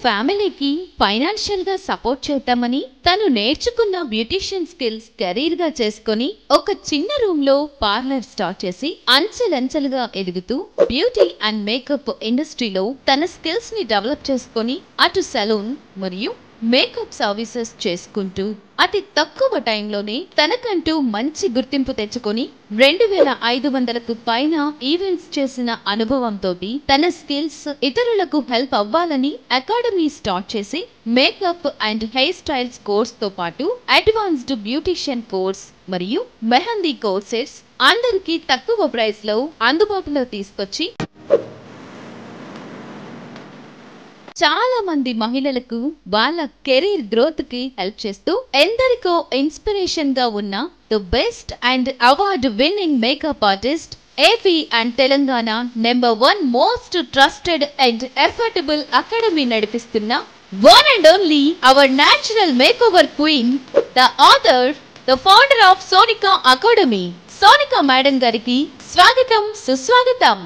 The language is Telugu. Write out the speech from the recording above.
ఫ్యామిలీకి ఫైనాన్షియల్ గా సపోర్ట్ చేద్దామని తను నేర్చుకున్న బ్యూటిషియన్ స్కిల్స్ కెరీర్ గా చేసుకొని ఒక చిన్న రూమ్ లో పార్లర్ స్టార్ట్ చేసి అంచెలంచెలుగా ఎదుగుతూ బ్యూటీ అండ్ మేకప్ ఇండస్ట్రీలో తన స్కిల్స్ ని డెవలప్ చేసుకొని అటు సెలూన్ మరియు మేకప్ సర్వీసెస్ చేసుకుంటూ అతి తక్కువ టైంలోనే తనకంటూ మంచి గుర్తింపు తెచ్చుకొని 2500కు పైన ఈవెంట్స్ చేసిన అనుభవంతో తన స్కిల్స్ ఇతరులకు హెల్ప్ అవ్వాలని అకాడమీ స్టార్ట్ చేసి makeup and hair styles course తో పాటు అడ్వాన్స్డ్ బ్యూటిషియన్ కోర్స్ మరియు మెహందీ కోర్సెస్ అందరికీ తక్కువ ప్రైస్ లో అందుబాటులో తీసుకొచ్చి చాలా మంది మహిళలకు వాళ్ళ కెరీర్ గ్రోత్ కి హెల్ప్ చేస్తూ ఎందరికో ఇన్స్పిరేషన్ గా ఉన్న the best and award winning makeup artist AP and Telangana #1 most trusted and affordable academy నడిపిస్తున్న one and only our natural makeover queen, the author, the founder of Sonika academy, Sonika madam గారికి స్వాగతం, సుస్వాగతం.